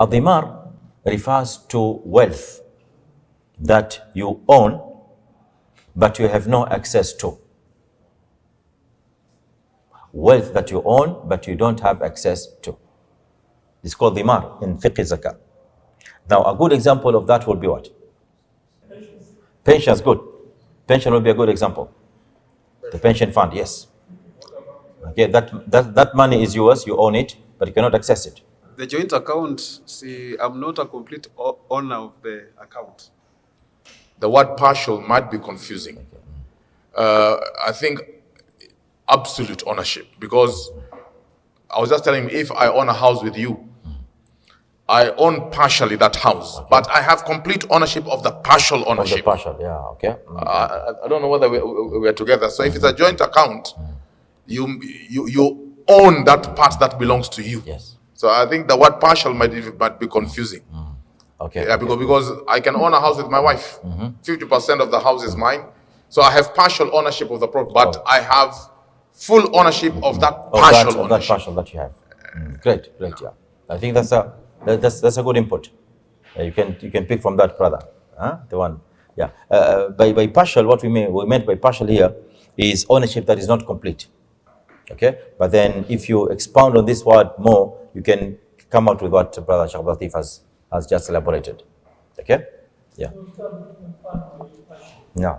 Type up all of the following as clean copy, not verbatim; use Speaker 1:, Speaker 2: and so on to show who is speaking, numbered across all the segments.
Speaker 1: Adhimar refers to wealth that you own but you have no access to. Wealth that you own but you don't have access to. It's called dhimar in fiqh zakat. Now a good example of that would be what? Pension is good. Pension will be a good example. The pension fund, yes. Okay, that money is yours, you own it, but you cannot access it.
Speaker 2: The joint account, see, I'm not a complete owner of the account.
Speaker 3: The word partial might be confusing. I think absolute ownership, because I was just telling him, if I own a house with you, I own partially that house, but I have complete ownership of the partial ownership.
Speaker 1: Of the partial, yeah, okay.
Speaker 3: I don't know whether we're together. So if it's a joint account, you own that part that belongs to you.
Speaker 1: Yes.
Speaker 3: So I think the word partial might be confusing.
Speaker 1: Okay.
Speaker 3: Yeah, because I can own a house with my wife. 50% of the house is mine. So I have partial ownership of the property, but I have full ownership of that partial ownership.
Speaker 1: That partial that you have. Great, yeah. I think that's a good input. You can pick from that, brother. The one, yeah. By partial, what we meant by partial here is ownership that is not complete. Okay, but then if you expound on this word more, you can come out with what Brother Sheikh Latif has just elaborated. Okay, yeah. Yeah.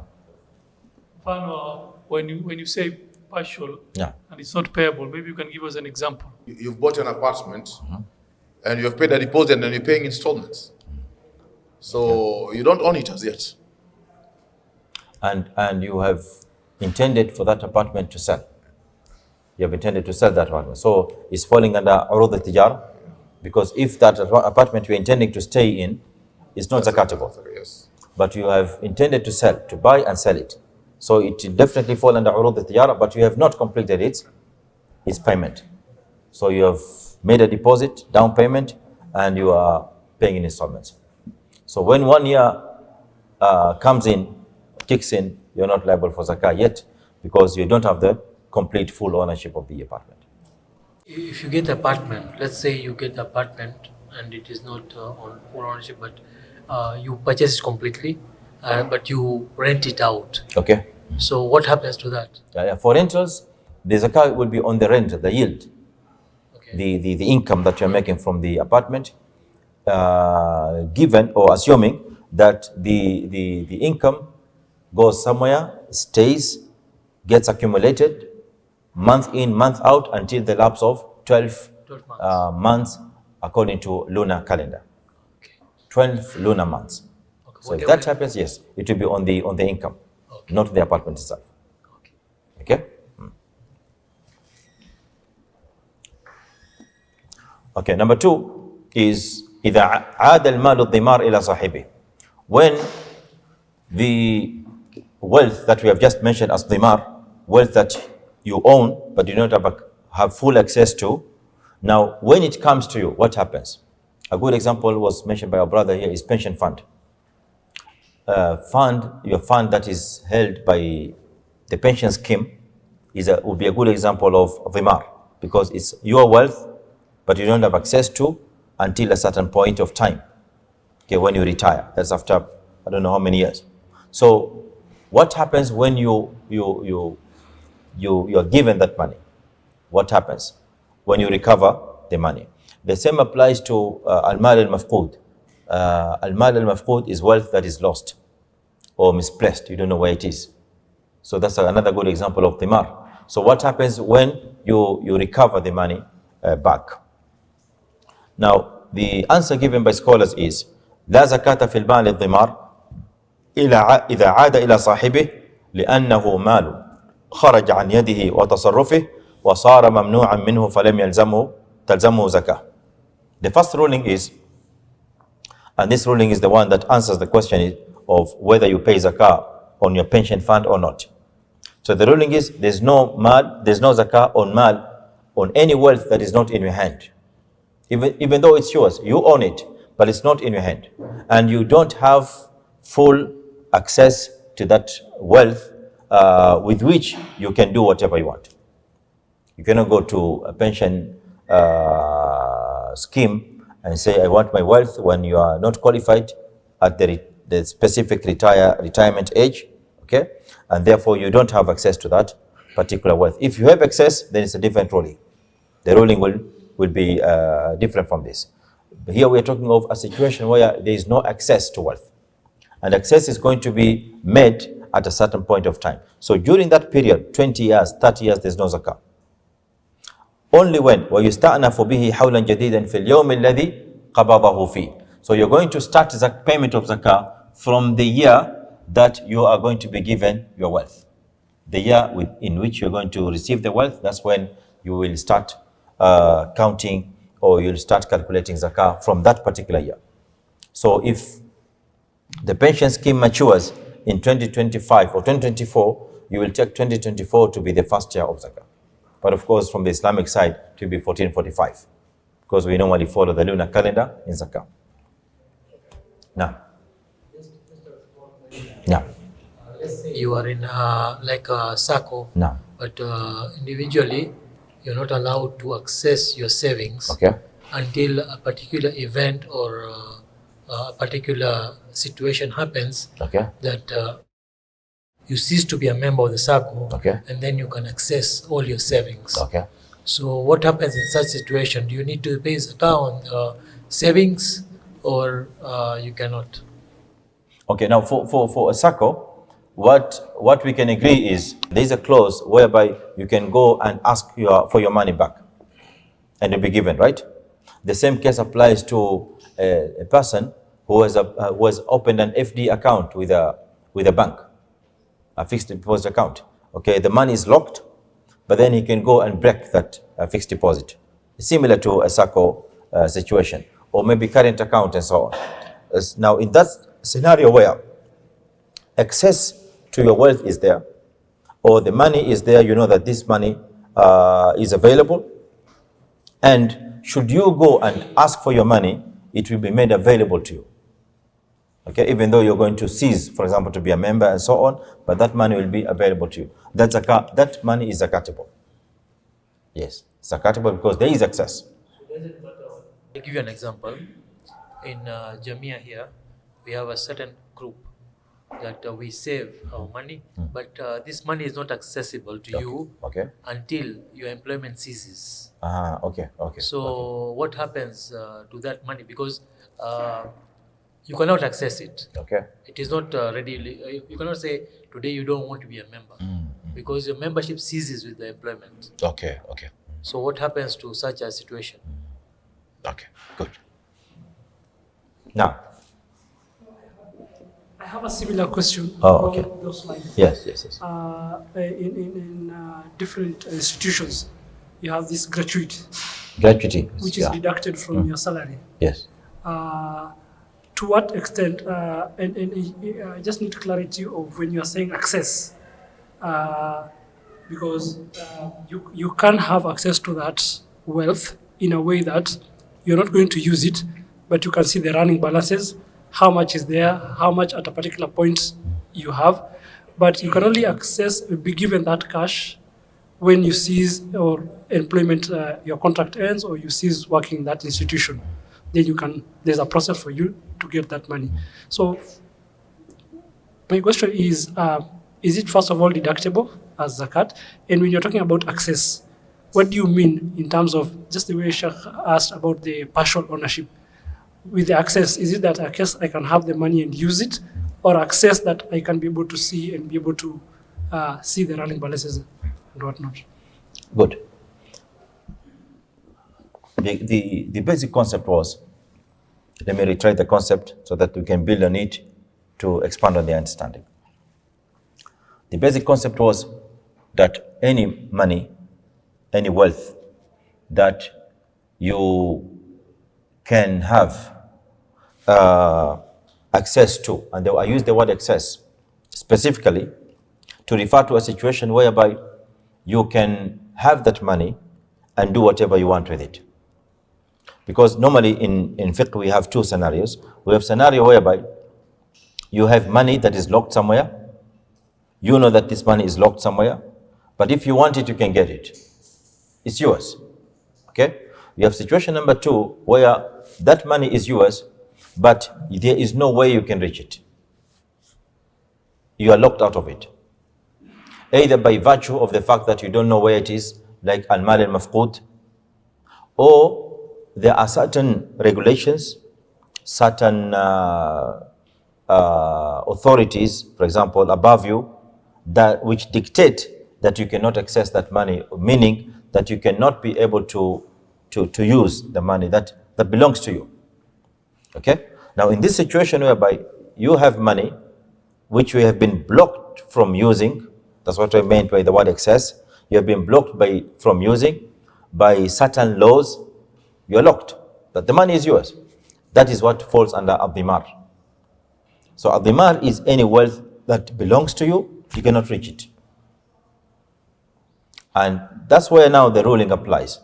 Speaker 4: When you say partial,
Speaker 1: yeah,
Speaker 4: and it's not payable, maybe you can give us an example.
Speaker 3: You've bought an apartment, and you have paid a deposit, and you're paying installments. So you don't own it as yet.
Speaker 1: And you have intended for that apartment to sell. You have intended to sell that apartment. So it's falling under urud al-tijar, because if that apartment you're intending to stay in is not zakatable,
Speaker 3: yes,
Speaker 1: but you have intended to sell, to buy and sell it. So it will definitely fall under urud al-tijar, but you have not completed its payment. So you have made a deposit, down payment, and you are paying in installments. So when 1 year kicks in, you're not liable for zakah yet, because you don't have the complete full ownership of the apartment.
Speaker 5: If you get the apartment, let's say you get the apartment and it is not on full ownership, but you purchase it completely, but you rent it out.
Speaker 1: Okay.
Speaker 5: So what happens to that?
Speaker 1: For rentals, the zakah will be on the rent, the yield,
Speaker 5: Okay.
Speaker 1: the income that you're making from the apartment, given or assuming that the income goes somewhere, stays, gets accumulated, month in, month out, until the lapse of 12 months according to lunar calendar.
Speaker 5: Okay.
Speaker 1: 12 lunar months.
Speaker 5: Okay.
Speaker 1: So if that happens, yes, it will be on the income,
Speaker 5: Okay.
Speaker 1: not the apartment itself.
Speaker 5: Okay.
Speaker 1: Okay? Okay, number 2 is إذا عاد المال الضمار إلى صاحبه. When the wealth that we have just mentioned as dhimar, wealth that you own but you don't have full access to, now when it comes to you, what happens? A good example was mentioned by our brother here is pension fund. Your fund that is held by the pension scheme would be a good example of dhimar, because it's your wealth but you don't have access to until a certain point of time. Okay, when you retire, that's after I don't know how many years. So what happens when you're given that money? What happens when you recover the money? The same applies to al-mal al-mafqud. Al-mal al-mafqud is wealth that is lost or misplaced. You don't know where it is. So that's another good example of dhimar. So what happens when you recover the money back? Now, the answer given by scholars is لا زكاة في المال الضمار إذا عاد إلى صاحبه لأنه مال خرج عن يده وتصرفه وصار ممنوعا منه فلم تلزمه زكاة. The first ruling is, and this ruling is the one that answers the question of whether you pay zakah on your pension fund or not. So the ruling is there's no zakah on mal, on any wealth that is not in your hand. Even though it's yours, you own it, but it's not in your hand. And you don't have full access to that wealth with which you can do whatever you want. You cannot go to a pension scheme and say, I want my wealth, when you are not qualified at the specific retirement age, okay? And therefore you don't have access to that particular wealth. If you have access, then it's a different ruling. The ruling will be different from this. Here we are talking of a situation where there is no access to wealth. And access is going to be made at a certain point of time. So during that period, 20 years, 30 years, there's no zakah. Only when وَيُسْتَأْنَفُ بِهِ حَوْلًا جَدِيدًا فِي الْيَوْمِ الَّذِي قَبَضَهُ فِيهِ. So you're going to start the payment of zakah from the year that you are going to be given your wealth. The year in which you're going to receive the wealth, that's when you will start counting, or you'll start calculating zakah from that particular year. So if the pension scheme matures in 2025 or 2024, you will take 2024 to be the first year of zakah. But of course, from the Islamic side, it will be 1445, because we normally follow the lunar calendar in zakah. Now,
Speaker 5: Let's say you are in like a SACCO,
Speaker 1: now,
Speaker 5: but individually you're not allowed to access your savings
Speaker 1: okay,
Speaker 5: until a particular event or a particular situation happens
Speaker 1: okay,
Speaker 5: that you cease to be a member of the SACCO,
Speaker 1: okay,
Speaker 5: and then you can access all your savings.
Speaker 1: okay.
Speaker 5: So what happens in such situation? Do you need to pay zakah on savings, or you cannot?
Speaker 1: Okay, now for a SACCO, what we can agree is there is a clause whereby you can go and ask for your money back and it'll be given, right? The same case applies to a person who has opened an FD account with a bank, a fixed deposit account. Okay, the money is locked, but then he can go and break that fixed deposit. Similar to a SACCO situation, or maybe current account and so on. Now, in that scenario where access to your wealth is there, or the money is there, you know that this money is available, and should you go and ask for your money, it will be made available to you. Okay, even though you're going to cease, for example, to be a member and so on, but that money will be available to you. That money is zakatable. Yes, zakatable because there is access.
Speaker 5: I'll give you an example. In Jamia here, we have a certain group that we save our money, but this money is not accessible to you until your employment ceases.
Speaker 1: Okay.
Speaker 5: So what happens to that money? Because you cannot access it.
Speaker 1: Okay.
Speaker 5: It is not readily. You cannot say today you don't want to be a member because your membership ceases with the employment.
Speaker 1: Okay.
Speaker 5: So what happens to such a situation?
Speaker 1: Okay, good. Now,
Speaker 6: I have a similar question.
Speaker 1: Oh, okay.
Speaker 6: along those lines.
Speaker 1: Yes.
Speaker 6: In different institutions, you have this gratuity, which is deducted from your salary.
Speaker 1: Yes.
Speaker 6: To what extent, and I just need clarity of when you are saying access, because you can have access to that wealth in a way that you're not going to use it, but you can see the running balances, how much is there, how much at a particular point you have, but you can only be given that cash when you cease or employment, your contract ends, or you cease working in that institution. Then there's a process for you to get that money. So my question is it first of all deductible as zakat? And when you're talking about access, what do you mean in terms of just the way Sheikh asked about the partial ownership? With the access, is it that I can have the money and use it, or access that I can be able to see and be able to see the running balances and whatnot?
Speaker 1: Good. The basic concept was, let me retry the concept so that we can build on it to expand on the understanding. The basic concept was that any money, any wealth that you can have access to, and I use the word access specifically to refer to a situation whereby you can have that money and do whatever you want with it. Because normally in fiqh we have two scenarios. We have scenario whereby you have money that is locked somewhere. You know that this money is locked somewhere, but if you want it, you can get it. It's yours. Okay? You have situation number two where that money is yours, but there is no way you can reach it. You are locked out of it. Either by virtue of the fact that you don't know where it is, like al-mal al-mafqud, or there are certain regulations, certain authorities, for example, above you, that which dictate that you cannot access that money, meaning that you cannot be able to use the money that belongs to you. Okay? Now, in this situation whereby you have money which you have been blocked from using, that's what I meant by the word access. You have been blocked from using by certain laws. You are locked, but the money is yours. That is what falls under ad-dhimar. So ad-dhimar is any wealth that belongs to you, you cannot reach it. And that's where now the ruling applies,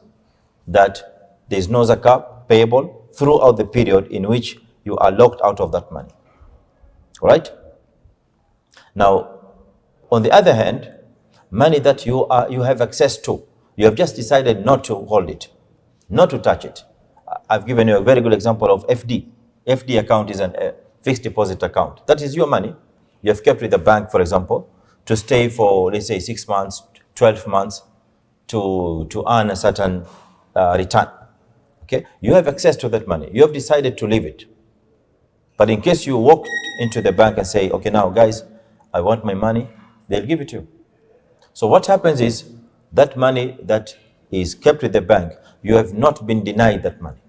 Speaker 1: that there is no zakah payable throughout the period in which you are locked out of that money. All right? Now, on the other hand, money that you have access to, you have just decided not to hold it, not to touch it. I've given you a very good example of FD. FD account is a fixed deposit account. That is your money. You have kept with the bank, for example, to stay for, let's say, 6 months, 12 months to earn a certain return. Okay? You have access to that money. You have decided to leave it. But in case you walk into the bank and say, okay, now guys, I want my money, they'll give it to you. So what happens is that money that is kept with the bank, you have not been denied that money.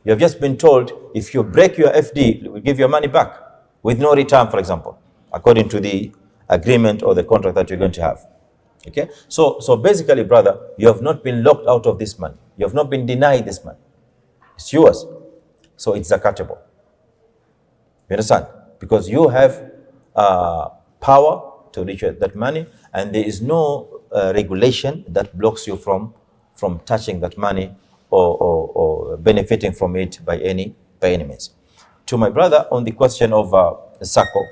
Speaker 1: You have just been told, if you break your FD, we'll give your money back with no return, for example, according to the agreement or the contract that you're going to have. Okay? So basically, brother, you have not been locked out of this money. You have not been denied this money. It's yours. So it's zakatable. You understand? Because you have power to reach that money, and there is no regulation that blocks you from touching that money or benefiting from it by any means. To my brother on the question of SACCO,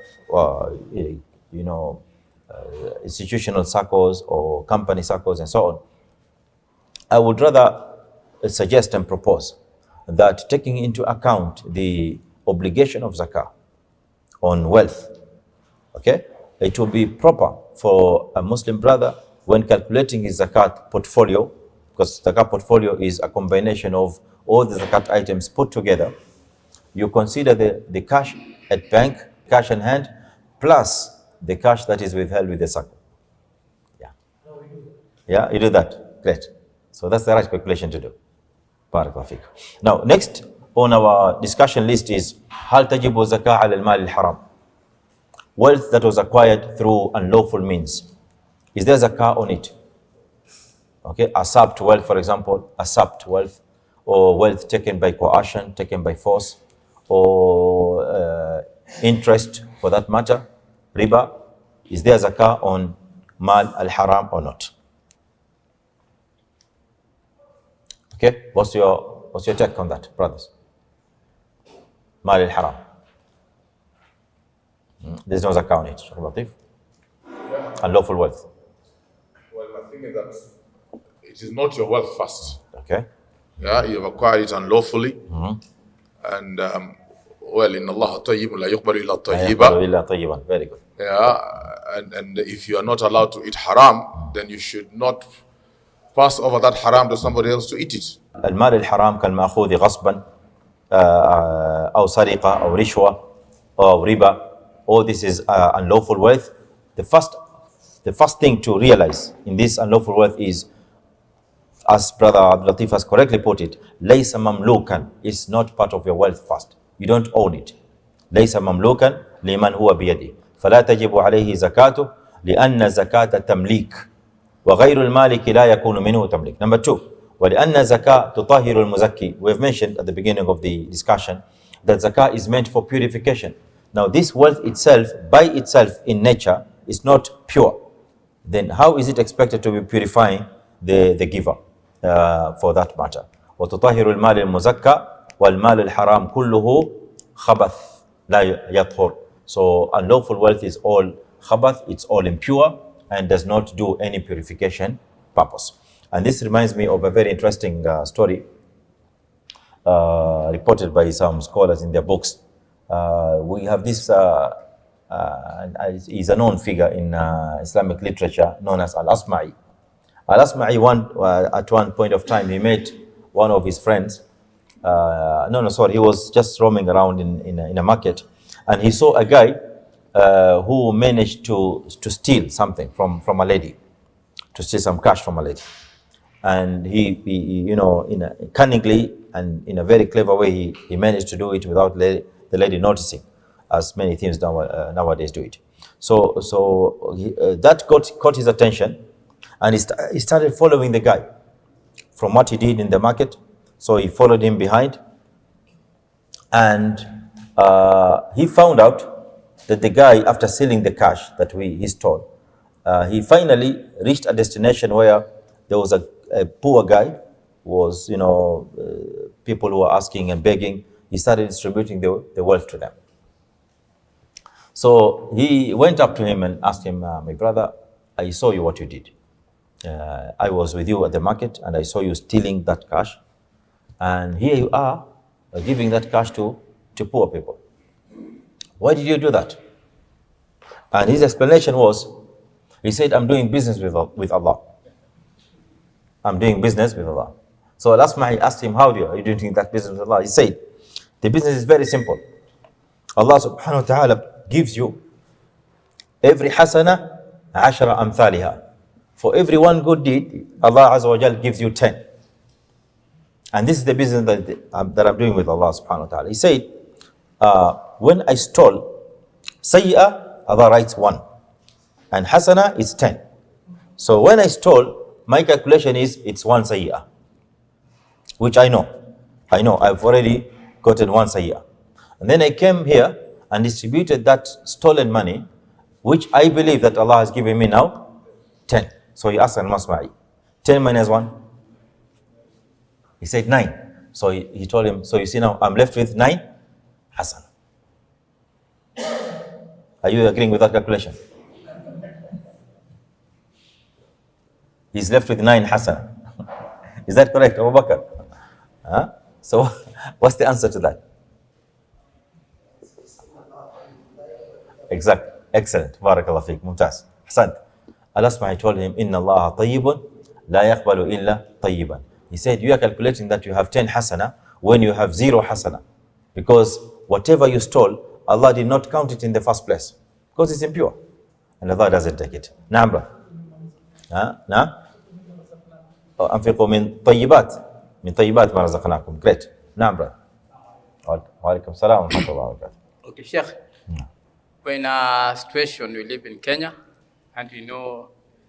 Speaker 1: institutional SACCOs or company SACCOs and so on, I would rather suggest and propose that, taking into account the obligation of zakah on wealth, okay, it will be proper for a Muslim brother, when calculating his zakat portfolio, because zakat portfolio is a combination of all the zakat items put together, you consider the cash at bank, cash in hand, plus the cash that is withheld with the zakah. Yeah. Yeah, you do that. Great. So that's the right calculation to do. Barakallahu feek. Now, next on our discussion list is هل تجب الزكاة على المال الحرام? Wealth that was acquired through unlawful means. Is there zakah on it? Okay, assault wealth, for example, assault wealth, or wealth taken by coercion, taken by force, or interest for that matter, riba. Is there zakah on mal al-haram or not? Okay, what's your take on that, brothers? Mal al-haram. There's no zakah on it, Shaykh Latif. Unlawful wealth.
Speaker 3: Well, my thing is that it is not your wealth first.
Speaker 1: Okay.
Speaker 3: Yeah, you have acquired it unlawfully. And well, in Allah tayyibun la yuqbalu illa tayyiba.
Speaker 1: Very good.
Speaker 3: Yeah, and if you are not allowed to eat haram, then you should not pass over that haram to somebody else to eat it.
Speaker 1: المال الحرام كالمأخوذ غصبا أو سرقة أو رشوة أو ربا. All this is unlawful wealth. The first thing to realize in this unlawful wealth is, as Brother Abdul Latif has correctly put it, ليس مملوكا is not part of your wealth first. You don't own it. ليس مملوكا لمن هو بيده فلا تجب عليه زكاته لأن زكاة تمليك وغير المالك لا يكون منه تمليك. Number 2, ولأن زكاة تطهر المزكي. We have mentioned at the beginning of the discussion that zakah is meant for purification. Now this wealth itself, by itself in nature, is not pure. Then how is it expected to be purifying the giver for that matter? وتطهر المال المزكى والمال الحرام كله خبث لا يطهر. So unlawful wealth is all khabath, it's all impure and does not do any purification purpose. And this reminds me of a very interesting story reported by some scholars in their books. We have this, he's a known figure in Islamic literature known as Al-Asma'i. Al-Asma'i, at one point of time, he met one of his friends. He was just roaming around in a market, and he saw a guy who managed to steal something from a lady, to steal some cash from a lady. And he cunningly and in a very clever way, he managed to do it without the lady noticing, as many thieves nowadays do it. So that caught his attention, and he started following the guy from what he did in the market. So he followed him behind, and he found out that the guy, after stealing the cash that he stole, he finally reached a destination where there was a poor guy, was people who were asking and begging. He started distributing the wealth to them. So he went up to him and asked him, my brother, I saw you what you did. I was with you at the market and I saw you stealing that cash. And here you are giving that cash to poor people. Why did you do that? And his explanation was, he said, I'm doing business with Allah. I'm doing business with Allah. So I asked him, how are you doing that business with Allah? He said, the business is very simple. Allah subhanahu wa ta'ala gives you every hasana 10 amthaliha. For every one good deed, Allah azza wa jal gives you 10. And this is the business that I'm doing with Allah subhanahu wa ta'ala. He said, when I stole, sayyi'ah, Allah writes 1. And hasana is 10. So when I stole, my calculation is it's 1 sayyi'ah. Which I know, I've already gotten 1 sayyi'ah. And then I came here and distributed that stolen money, which I believe that Allah has given me now, 10. So he asked Al-Masma'i, 10 minus 1? He said 9. So he told him, so you see now, I'm left with 9 Hasan. Are you agreeing with that calculation? He's left with 9 Hasan. Is that correct, Abu Bakr? Huh? So what's the answer to that? Exact. Excellent. Barakallah feek. Mumtaz. Hassan. Al-Asma'i told him, Inna Allah tayyibun la yaqbalu illa tayyiban. He said, you are calculating that you have 10 hasana when you have 0 hasana. Because whatever you stole, Allah did not count it in the first place. Because it's impure. And Allah doesn't take it. Na'am, bro. Na'am? أنفقوا من طيبات ما رزقناكم. Great. نعم brother. وعليكم السلام ورحمة الله وبركاته.
Speaker 7: Okay, Sheikh. We're in a situation, we live in Kenya, and we know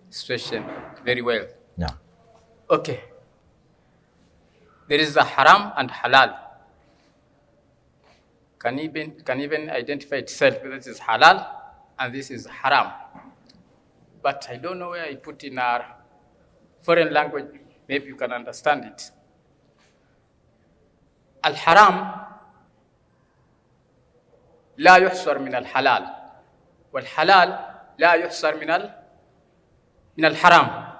Speaker 7: situation very well.
Speaker 1: Yeah.
Speaker 7: Okay. There is a haram and halal. Can even identify itself whether this is halal and this is haram. But I don't know where I put in our foreign language, maybe you can understand it. Al-haram لا يحصر من الحلال والحلال لا يحصر من الحرام.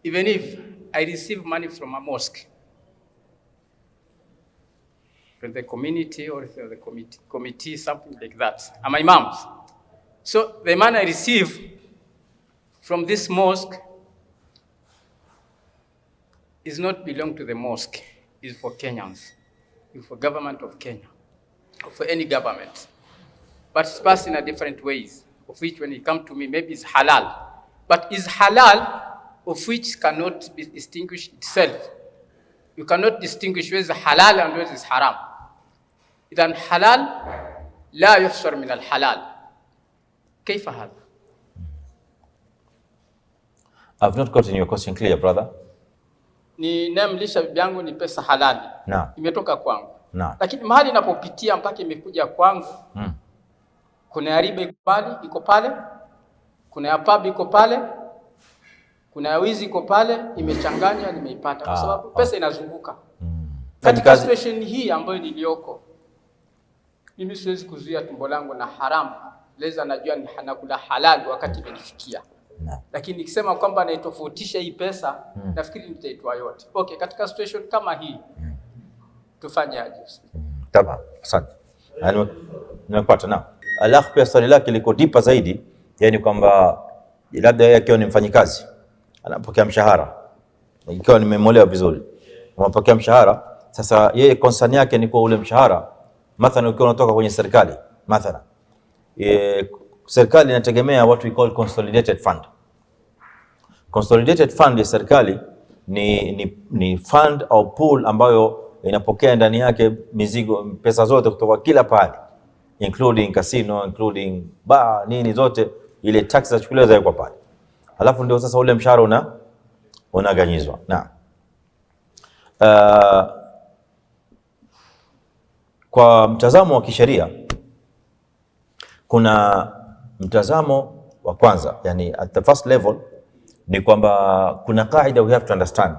Speaker 7: Even if I receive money from a mosque, from the community or from the committee, something like that, I'm imams. So the money I receive from this mosque is not belong to the mosque, is for Kenyans, is for government of Kenya, or for any government. But it's passed in a different ways, of which when it comes to me, maybe it's halal. But is halal, of which cannot be distinguished itself. You cannot distinguish where is halal and where is haram. إذن halal لا يحصر من الحلال. كيف هذا?
Speaker 1: I've not gotten your question clear, brother.
Speaker 7: Ninamlisha bibi yangu ni pesa halali.
Speaker 1: Naam.
Speaker 7: Imetoka kwangu.
Speaker 1: Naam.
Speaker 7: Lakini mahali inapopitia mpaka imekuja kwangu. Kuna ya riba iko pale, kuna ya pub iko pale. Kuna wizi iko pale, imechanganywa, nimeipata kwa sababu pesa inazunguka. Katika situation hii ambayo nilioko, mimi siwezi kuzuia tumbo langu na haramu. Leza najua ni nakula halali wakati imenifikia. Lakini nikisema kwamba naitofautisha hii pesa, nafikiri nitaitoa yote. Okay, katika situation kama hii tufanyaje?
Speaker 1: Tamam, asante. Nimepata na alafu pia swali lake liko deeper zaidi, yani kwamba labda yeye akiwa ni mfanyikazi anapokea mshahara, ikiwa nimemuelewa vizuri, unapokea mshahara. Sasa yeye concern yake ni kwa ule mshahara, mathalan ukiwa unatoka kwenye serikali, mathalan serikali inategemea what we call consolidated fund. Consolidated fund ya serikali ni fund au pool ambayo inapokea ndani yake mizigo, pesa zote kutoka kila pahali, including casino, including bar, nini zote, ile tax zachukuliwa zawekwa pale, alafu ndio sasa ule mshahara unaganyizwa. Na kwa mtazamo wa kisheria kuna mtazamo wa kwanza, yani at the first level, ni kwamba kuna kaida we have to understand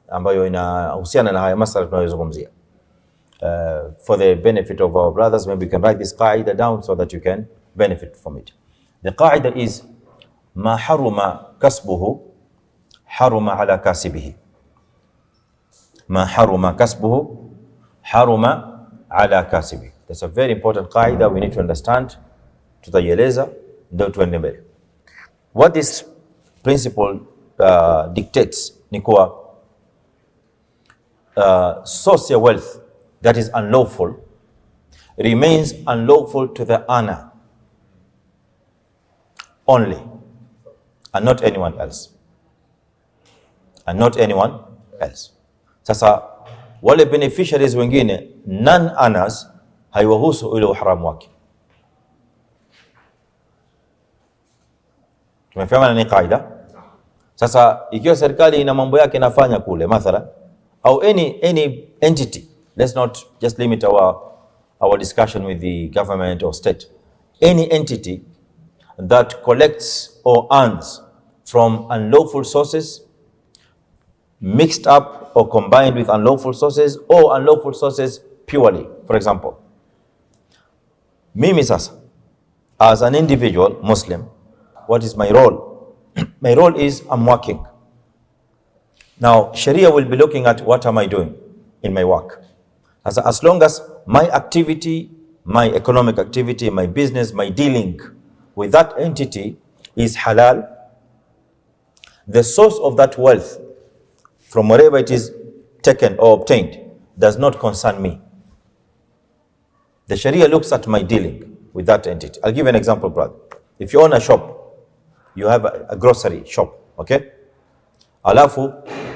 Speaker 1: ambayo inahusiana na haya masala tunayozungumzia. For the benefit of our brothers, maybe we can write this qaida down so that you can benefit from it. The qaida is ma haruma kasbuhu haruma ala kasibihi. Ma haruma kasbuhu haruma ala kasibihi. That's a very important qaida we need to understand. Tutaieleza ndio tuende mbele. What this principle dictates ni kuwa source of wealth that is unlawful remains unlawful to the earner only, and not anyone else. And not anyone else. Sasa wale beneficiaries wengine, non-earners, haiwahusu ule uharamu wake. Tumefahamu ni kaida. Sasa ikiwa serikali ina mambo yake inafanya kule mathalan, au any entity, let's not just limit our discussion with the government or state, any entity that collects or earns from unlawful sources, mixed up or combined with unlawful sources, or unlawful sources purely. For example, mimi sasa as an individual Muslim, what is my role? My role is I'm working. Now, Sharia will be looking at what am I doing in my work. As long as my activity, my economic activity, my business, my dealing with that entity is halal, the source of that wealth from wherever it is taken or obtained does not concern me. The Sharia looks at my dealing with that entity. I'll give you an example, brother. If you own a shop, you have a grocery shop, okay? Alafu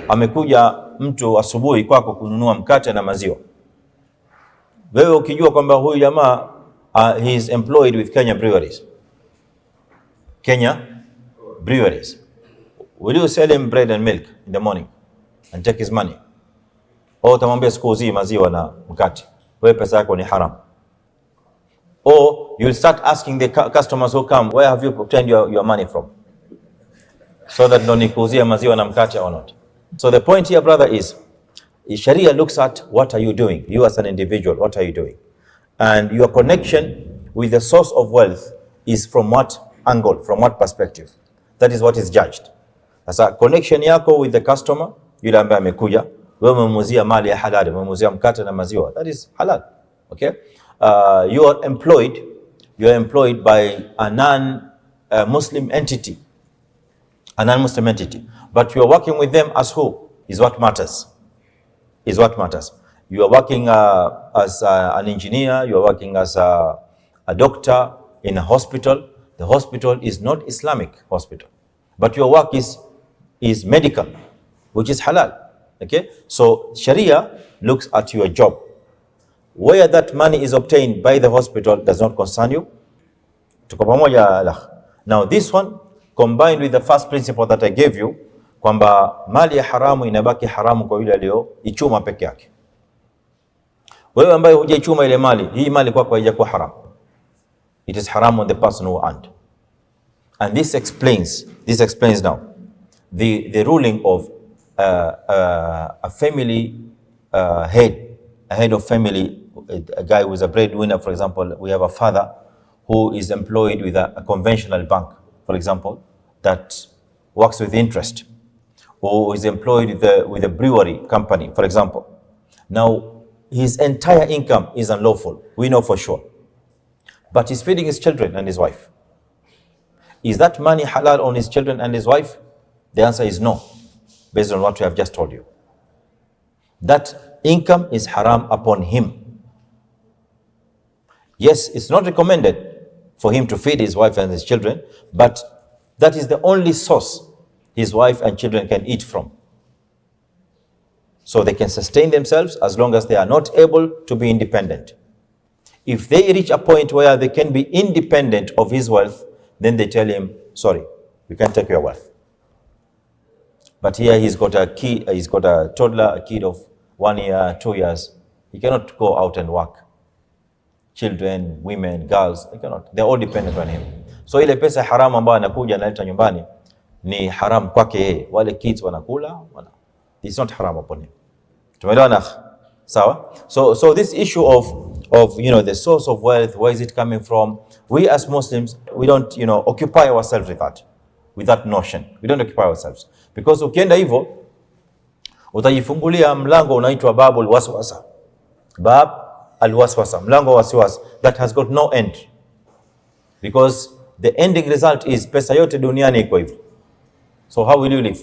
Speaker 1: amekuja mtu asubuhi kwako kununua mkate na maziwa. Wewe ukijua kwamba huyu jamaa he is employed with Kenya Breweries. Kenya Breweries. Will you sell him bread and milk in the morning and take his money? Au utamwambia sikuuzii maziwa na mkate, wewe pesa yako ni haram? Or you'll start asking the customers who come, where have you obtained your money from? So that no nikuuzie maziwa na mkate or not. So the point here, brother, is Sharia looks at what are you doing? You as an individual, what are you doing? And your connection with the source of wealth is from what angle, from what perspective? That is what is judged. Sasa connection yako with the customer, yule ambaye amekuja, wewe umemuzia mali ya halali, umemuzia mkate na maziwa, that is halal. Okay? You are employed by a non-Muslim entity. A non-Muslim entity, but you are working with them as who? Is what matters. Is what matters. You are working as an engineer, you are working as a doctor in a hospital. The hospital is not Islamic hospital, but your work is medical, which is halal. Okay, so Sharia looks at your job. Where that money is obtained by the hospital does not concern you. Tuko pamoja? Now this one, combined with the first principle that I gave you, kwamba mali ya haramu inabaki haramu kwa yule aliyoichuma peke yake. Wewe ambaye hujaichuma ile mali, hii mali kwako haijakuwa haramu. It is haram on the person who earned. And this explains now the ruling of a family head, a head of family, a guy who is a breadwinner, for example. We have a father who is employed with a conventional bank, for example, that works with interest, or is employed with a brewery company, for example. Now, his entire income is unlawful, we know for sure. But he's feeding his children and his wife. Is that money halal on his children and his wife? The answer is no, based on what we have just told you. That income is haram upon him. Yes, it's not recommended for him to feed his wife and his children, but that is the only source his wife and children can eat from. So they can sustain themselves as long as they are not able to be independent. If they reach a point where they can be independent of his wealth, then they tell him, sorry, we can't take your wealth. But here he's got a toddler, a kid of 1 year, 2 years. He cannot go out and work. Children, women, girls, they cannot. They're all dependent on him. So ile pesa haram ambayo anakuja analeta nyumbani ni haram kwake yeye. Wale kids wanakula, it's not haram upon him. Tumeelewana? Sawa? So this issue of the source of wealth, where is it coming from? We as Muslims, we don't occupy ourselves with that notion. We don't occupy ourselves, because ukienda hivyo utajifungulia mlango unaitwa babul waswasa. Bab al-waswasa, mlango wa wasiwasi that has got no end, because the ending result is pesa yote duniani iko hivyo. So how will you live?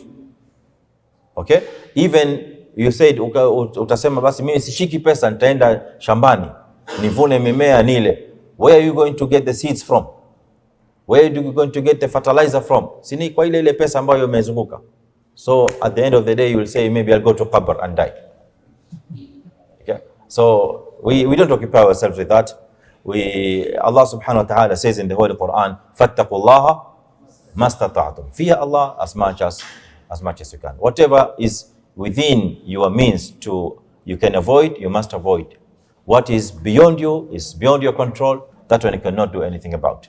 Speaker 1: Okay? Even you said utasema basi mimi sishiki pesa, nitaenda shambani nivune mimea nile. Where are you going to get the seeds from? Where are you going to get the fertilizer from? Sini kwa ile pesa ambayo imezunguka. So at the end of the day you will say, maybe I'll go to qabr and die. Okay? So we don't occupy ourselves with that. Allah subhanahu wa ta'ala says in the Holy Quran, fattaqullaha mastata'tum. Fear Allah as much as you can. Whatever is within your means you can avoid, you must avoid. What is beyond you is beyond your control. That one you cannot do anything about.